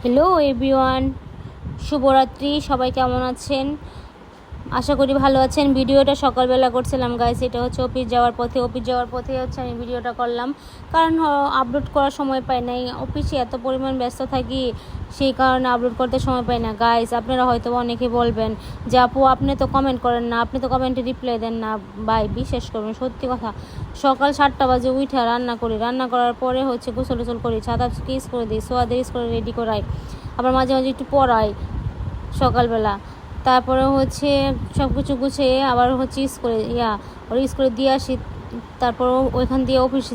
Hello everyone, শুভরাত্রি। সবাই কেমন আছেন? আশা করি ভালো আছেন। ভিডিওটা সকালবেলা করছিলাম গাইস, এটা হচ্ছে অফিস যাওয়ার পথে হচ্ছে আমি ভিডিওটা করলাম, কারণ আপলোড করার সময় পাই নাই। অফিসে এত পরিমাণ ব্যস্ত থাকি, সেই কারণে আপলোড করতে সময় পাই না গাইস। আপনারা হয়তো অনেকে বলবেন যে আপু আপনি তো কমেন্ট করেন না, আপনি তো কমেন্টে রিপ্লাই দেন না। ভাই বিশ্বাস করবেন, সত্যি কথা, সকাল 7টা বাজে উঠে রান্না করার পরে হচ্ছে গোসল টোসল করি, ছাদা কিস করে দিই, সোয়াদের করে রেডি করাই, আবার মাঝে মাঝে একটু পড়াই সকালবেলা। তারপরে হচ্ছে সব কিছু গুছিয়ে আবার হচ্ছে স্কুলে দিয়ে আসি। তারপর ওইখান দিয়ে অফিস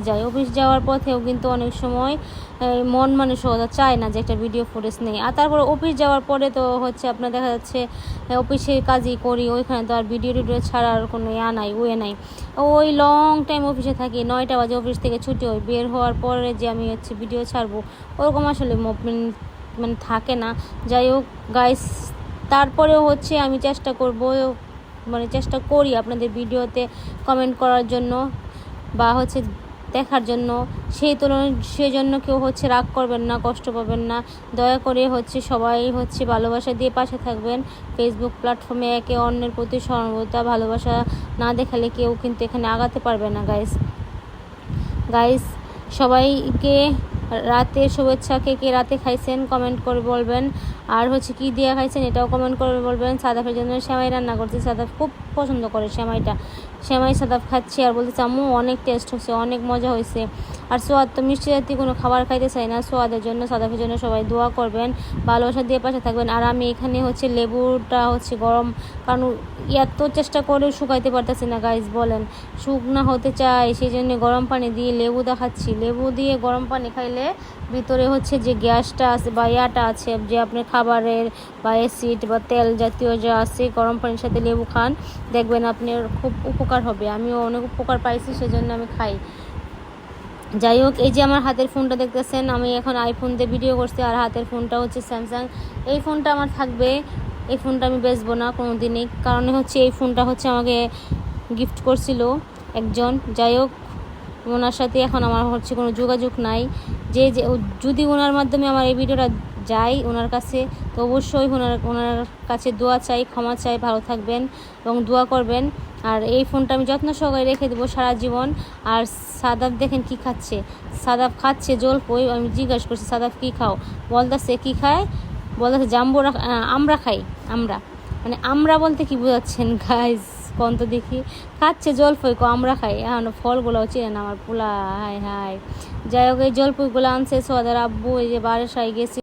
যাওয়ার পথেও কিন্তু অনেক সময় মন মানসিকতা চায় না যে একটা ভিডিও ফুটেজ নেই। আর তারপরে অফিস যাওয়ার পরে তো হচ্ছে আপনার দেখা যাচ্ছে অফিসের কাজই করি, ওইখানে তো আর ভিডিও ছাড়ার কোনো ওয়ে নাই। ওই লং টাইম অফিসে থাকি, 9টা বাজে অফিস থেকে ছুটি হয়, বের হওয়ার পরে যে আমি হচ্ছে ভিডিও ছাড়বো ওরকম আসলে মানে থাকে না। যাই হোক গাইস, তারপরেও হচ্ছে আমি চেষ্টা করি আপনাদের ভিডিওতে কমেন্ট করার জন্য বা হচ্ছে দেখার জন্য। সেই জন্য কেউ হচ্ছে রাগ করবেন না, কষ্ট পাবেন না। দয়া করে হচ্ছে সবাই হচ্ছে ভালোবাসা দিয়ে পাশে থাকবেন। ফেসবুক প্ল্যাটফর্মে একে অন্যের প্রতি সহানুভূতি ভালোবাসা না দেখালে কেউ কিন্তু এখানে আগাতে পারবে না গাইস। সবাইকে রাতের শুভেচ্ছা। কে রাতে খাইছেন কমেন্ট করে বলবেন, আর হচ্ছে কি দিয়ে খাইছেন এটাও কমেন্ট করে বলবেন। সাদাফের জন্য সেমাই রান্না করছি, সাদাফ খুব পছন্দ করে সেমাই সাদাফ খাচ্ছি আর বলতেছে আম্মু অনেক টেস্ট হয়েছে, অনেক মজা হয়েছে। আর সোয়াদ তো মিষ্টি জাতীয় কোনো খাবার খাইতে চাই না। সোয়াদের জন্য সাদাফের জন্য সবাই দোয়া করবেন, ভালোবাসা দিয়ে পাশে থাকবেন। আর আমি এখানে হচ্ছে লেবুটা হচ্ছে গরম, কারণ এত চেষ্টা করেও শুকাইতে পারতেছি না গাইস, বলেন শুকনা হতে চাই, সেই জন্য গরম পানি দিয়ে লেবু দেখাচ্ছি। লেবু দিয়ে গরম পানি খাইলে ভিতরে হচ্ছে যে গ্যাসটা আছে বা ইয়াটা আছে, যে আপনার খাবারের বা অ্যাসিড বা তেল জাতীয় যা আছে, গরম পানির সাথে লেবু খান, দেখবেন আপনার খুব উপকার হবে। আমিও অনেক উপকার পাইছি, সেজন্য আমি খাই। যাই হোক, এই যে আমার হাতের ফোনটা দেখতেছেন, আমি এখন আইফোন দিয়ে ভিডিও করছি, আর হাতের ফোনটা হচ্ছে স্যামসাং। এই ফোনটা আমার থাকবে, এই ফোনটা আমি বেচবো না কোনো দিনই, কারণ হচ্ছে এই ফোনটা হচ্ছে আমাকে গিফট করছিল একজন। যাই হোক, ওনার সাথে এখন আমার হচ্ছে কোনো যোগাযোগ নাই। যদি ওনার মাধ্যমে আমার এই ভিডিওটা যায় ওনার কাছে, তো অবশ্যই ওনার কাছে দোয়া চাই, ক্ষমা চাই। ভালো থাকবেন এবং দোয়া করবেন। আর এই ফোনটা আমি যত্ন সহকারে রেখে দেবো সারা জীবন। আর সাদাফ দেখেন কি খাচ্ছে, সাদাফ খাচ্ছে জলপই। আমি জিজ্ঞাসা করছি সাদাফ কী খাও, বলতেছে কী খায়, বলতেছে আমরা খাই। মানে আমরা বলতে কি বোঝাচ্ছেন গাইজ, কোন তো দেখি। খাচ্ছে জলপই, আমরা খাই। এখন ফলগুলোও চেনে না আমার পোলা, হায় হায়। যাই হোক, এই জলপইগুলো আনছে সোয়াদের আব্বু, এই যে বাসায় গেছি।